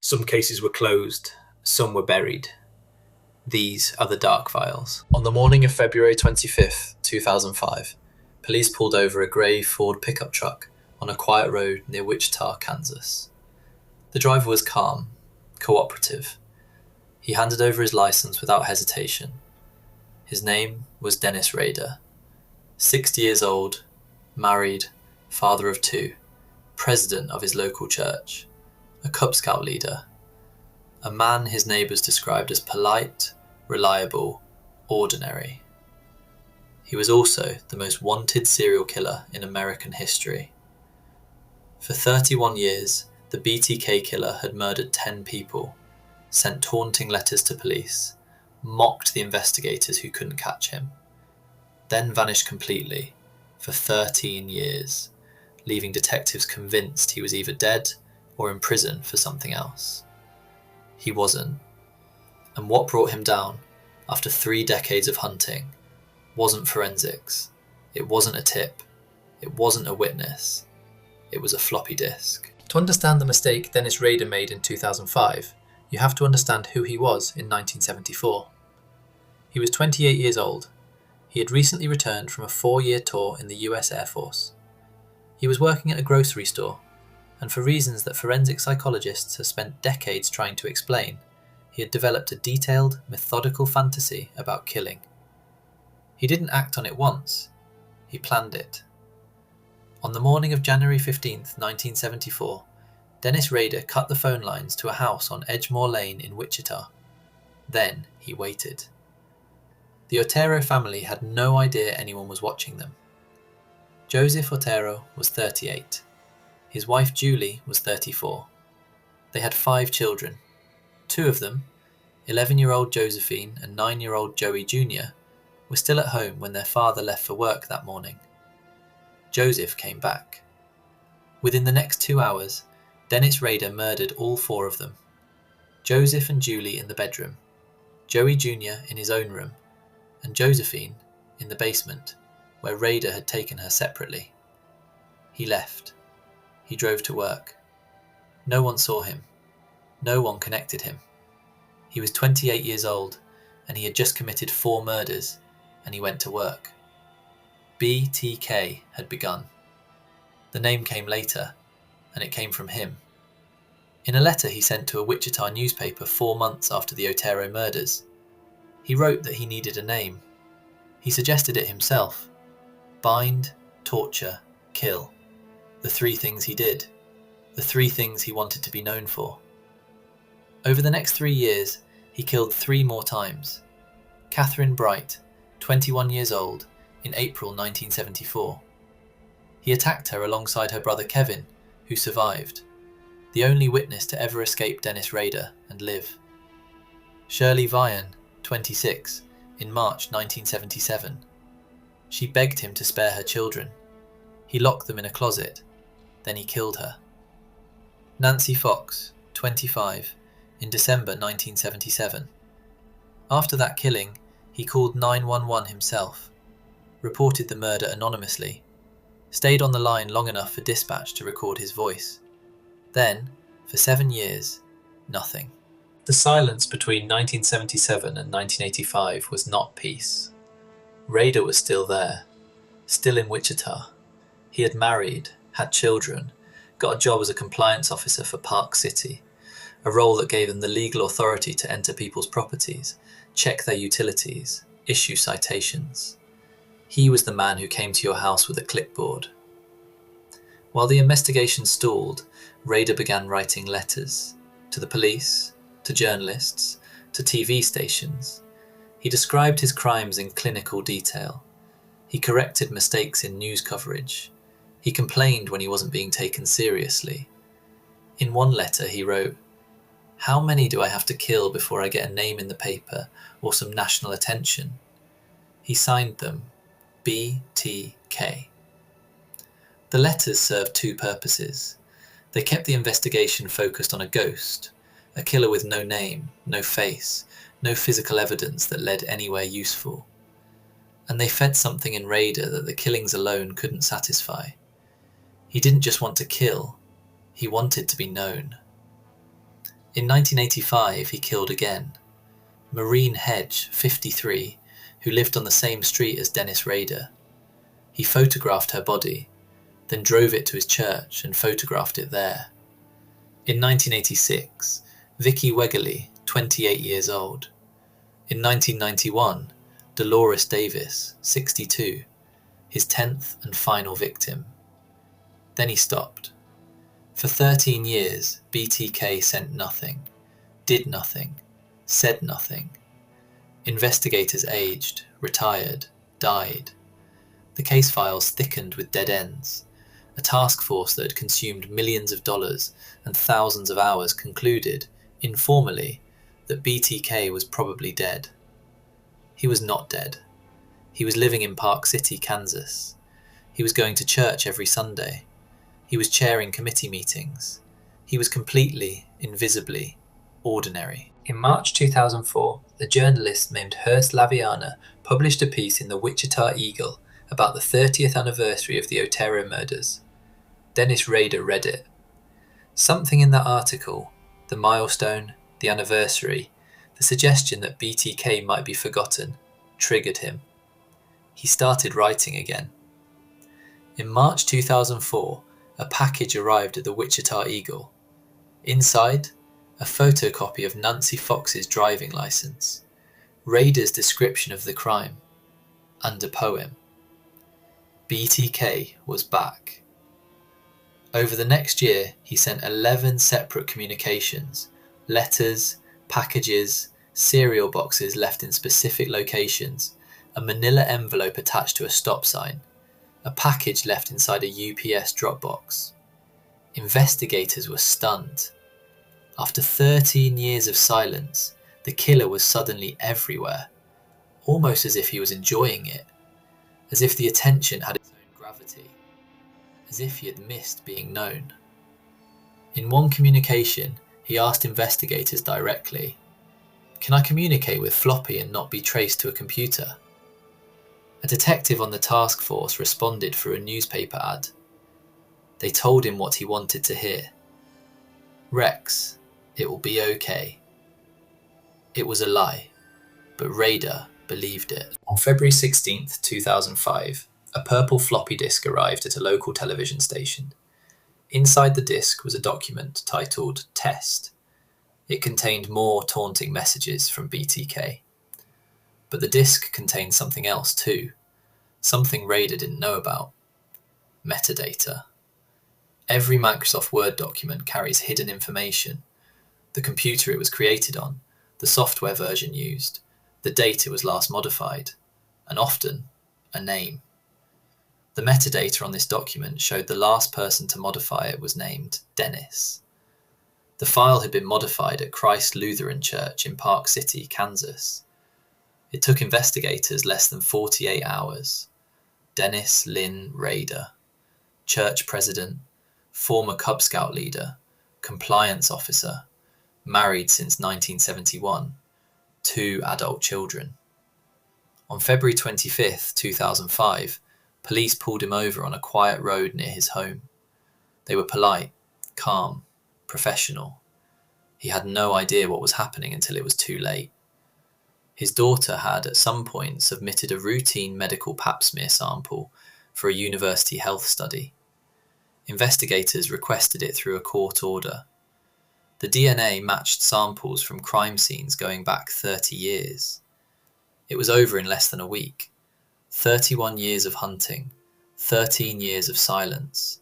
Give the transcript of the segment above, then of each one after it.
Some cases were closed, some were buried. These are the dark files. On the morning of February 25th, 2005, police pulled over a grey Ford pickup truck on a quiet road near Wichita, Kansas. The driver was calm, cooperative. He handed over his license without hesitation. His name was Dennis Rader. 60 years old, married, father of two, president of his local church, a Cub Scout leader, a man his neighbours described as polite, reliable, ordinary. He was also the most wanted serial killer in American history. For 31 years, the BTK Killer had murdered 10 people, sent taunting letters to police, mocked the investigators who couldn't catch him, then vanished completely for 13 years, leaving detectives convinced he was either dead or in prison for something else. He wasn't. And what brought him down, after 3 decades of hunting, wasn't forensics. It wasn't a tip. It wasn't a witness. It was a floppy disk. To understand the mistake Dennis Rader made in 2005, you have to understand who he was in 1974. He was 28 years old. He had recently returned from a 4-year tour in the US Air Force. He was working at a grocery store, and for reasons that forensic psychologists have spent decades trying to explain, he had developed a detailed, methodical fantasy about killing. He didn't act on it once, he planned it. On the morning of January 15th, 1974, Dennis Rader cut the phone lines to a house on Edgemore Lane in Wichita. Then he waited. The Otero family had no idea anyone was watching them. Joseph Otero was 38. His wife Julie was 34. They had 5 children. 2 of them, 11-year-old Josephine and 9-year-old Joey Jr., were still at home when their father left for work that morning. Joseph came back. Within the next 2 hours, Dennis Rader murdered all 4 of them. Joseph and Julie in the bedroom, Joey Jr. in his own room, and Josephine in the basement, where Rader had taken her separately. He left. He drove to work. No one saw him. No one connected him. He was 28 years old, and he had just committed 4 murders, and he went to work. BTK had begun. The name came later, and it came from him. In a letter he sent to a Wichita newspaper 4 months after the Otero murders, he wrote that he needed a name. He suggested it himself. Bind, torture, kill. The 3 things he did. The 3 things he wanted to be known for. Over the next 3 years, he killed 3 more times. Catherine Bright, 21 years old, in April 1974. He attacked her alongside her brother Kevin, who survived, the only witness to ever escape Dennis Rader and live. Shirley Vian, 26, in March 1977. She begged him to spare her children. He locked them in a closet, then he killed her. Nancy Fox, 25, in December 1977. After that killing, he called 911 himself, reported the murder anonymously, stayed on the line long enough for dispatch to record his voice. Then, for 7 years, nothing. The silence between 1977 and 1985 was not peace. Rader was still there, still in Wichita. He had married, had children, got a job as a compliance officer for Park City, a role that gave him the legal authority to enter people's properties, check their utilities, issue citations. He was the man who came to your house with a clipboard. While the investigation stalled, Rader began writing letters to the police, to journalists, to TV stations. He described his crimes in clinical detail. He corrected mistakes in news coverage. He complained when he wasn't being taken seriously. In one letter he wrote, "How many do I have to kill before I get a name in the paper or some national attention?" He signed them BTK. The letters served 2 purposes. They kept the investigation focused on a ghost, a killer with no name, no face, no physical evidence that led anywhere useful. And they fed something in Rader that the killings alone couldn't satisfy. He didn't just want to kill, he wanted to be known. In 1985, he killed again. Maureen Hedge, 53, who lived on the same street as Dennis Rader. He photographed her body, then drove it to his church and photographed it there. In 1986, Vicky Wegerle, 28 years old. In 1991, Dolores Davis, 62, his 10th and final victim. Then he stopped. For 13 years, BTK sent nothing, did nothing, said nothing. Investigators aged, retired, died. The case files thickened with dead ends. A task force that had consumed millions of dollars and thousands of hours concluded, informally, that BTK was probably dead. He was not dead. He was living in Park City, Kansas. He was going to church every Sunday. He was chairing committee meetings. He was completely, invisibly, ordinary. In March 2004, the journalist named Hearst Laviana published a piece in the Wichita Eagle about the 30th anniversary of the Otero murders. Dennis Rader read it. Something in that article, the milestone, the anniversary, the suggestion that BTK might be forgotten, triggered him. He started writing again. In March 2004, a package arrived at the Wichita Eagle. Inside, a photocopy of Nancy Fox's driving license, Rader's description of the crime, and a poem. BTK was back. Over the next year, he sent 11 separate communications, letters, packages, cereal boxes left in specific locations, a manila envelope attached to a stop sign, a package left inside a UPS drop box. Investigators were stunned. After 13 years of silence, the killer was suddenly everywhere, almost as if he was enjoying it, as if the attention had its own gravity, as if he had missed being known. In one communication, he asked investigators directly, "Can I communicate with floppy and not be traced to a computer?" A detective on the task force responded through a newspaper ad. They told him what he wanted to hear. "Rex, it will be okay." It was a lie, but Rader believed it. On February 16th, 2005, a purple floppy disk arrived at a local television station. Inside the disk was a document titled Test. It contained more taunting messages from BTK. But the disk contained something else too, something Rader didn't know about. Metadata. Every Microsoft Word document carries hidden information. The computer it was created on, the software version used, the date it was last modified, and often, a name. The metadata on this document showed the last person to modify it was named Dennis. The file had been modified at Christ Lutheran Church in Park City, Kansas. It took investigators less than 48 hours. Dennis Lynn Rader, church president, former Cub Scout leader, compliance officer, married since 1971, 2 adult children. On February 25th, 2005, police pulled him over on a quiet road near his home. They were polite, calm, professional. He had no idea what was happening until it was too late. His daughter had at some point submitted a routine medical pap smear sample for a university health study. Investigators requested it through a court order. The DNA matched samples from crime scenes going back 30 years. It was over in less than a week. 31 years of hunting, 13 years of silence,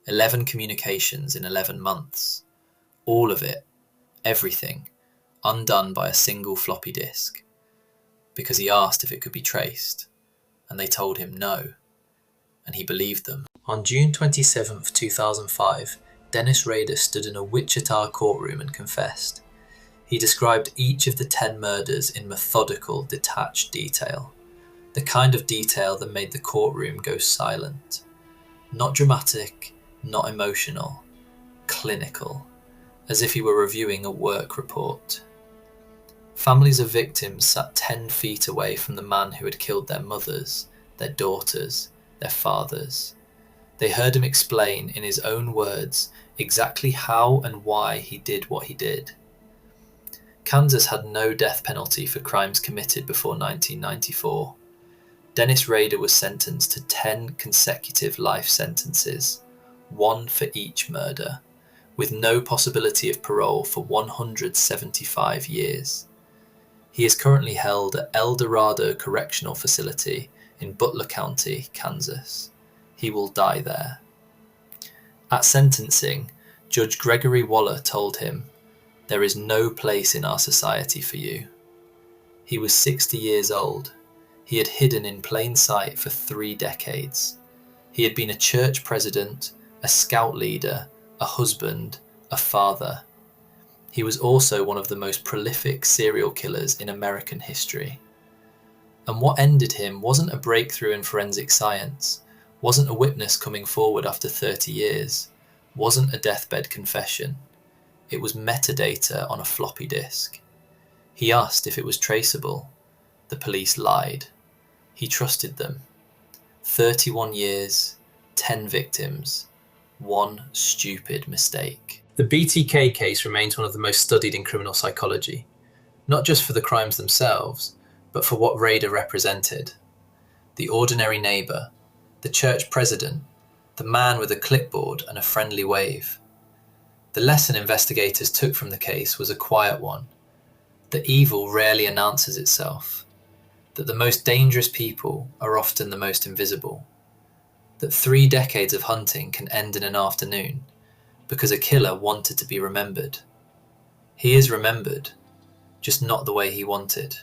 11 communications in 11 months. All of it, everything, undone by a single floppy disk. Because he asked if it could be traced, and they told him no, and he believed them. On June 27th, 2005, Dennis Rader stood in a Wichita courtroom and confessed. He described each of the 10 murders in methodical, detached detail, the kind of detail that made the courtroom go silent. Not dramatic, not emotional, clinical, as if he were reviewing a work report. Families of victims sat 10 feet away from the man who had killed their mothers, their daughters, their fathers. They heard him explain in his own words exactly how and why he did what he did. Kansas had no death penalty for crimes committed before 1994, Dennis Rader was sentenced to 10 consecutive life sentences, one for each murder, with no possibility of parole for 175 years. He is currently held at El Dorado Correctional Facility in Butler County, Kansas. He will die there. At sentencing, Judge Gregory Waller told him, "There is no place in our society for you." He was 60 years old. He had hidden in plain sight for 3 decades. He had been a church president, a scout leader, a husband, a father. He was also one of the most prolific serial killers in American history. And what ended him wasn't a breakthrough in forensic science, wasn't a witness coming forward after 30 years, wasn't a deathbed confession. It was metadata on a floppy disk. He asked if it was traceable. The police lied. He trusted them. 31 years, 10 victims, one stupid mistake. The BTK case remains one of the most studied in criminal psychology, not just for the crimes themselves, but for what Rader represented. The ordinary neighbour, the church president, the man with a clipboard and a friendly wave. The lesson investigators took from the case was a quiet one, that evil rarely announces itself, that the most dangerous people are often the most invisible, that 3 decades of hunting can end in an afternoon because a killer wanted to be remembered. He is remembered, just not the way he wanted.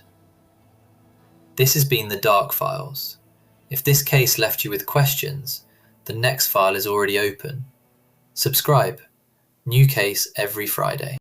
This has been the Dark Files. If this case left you with questions, the next file is already open. Subscribe. New case every Friday.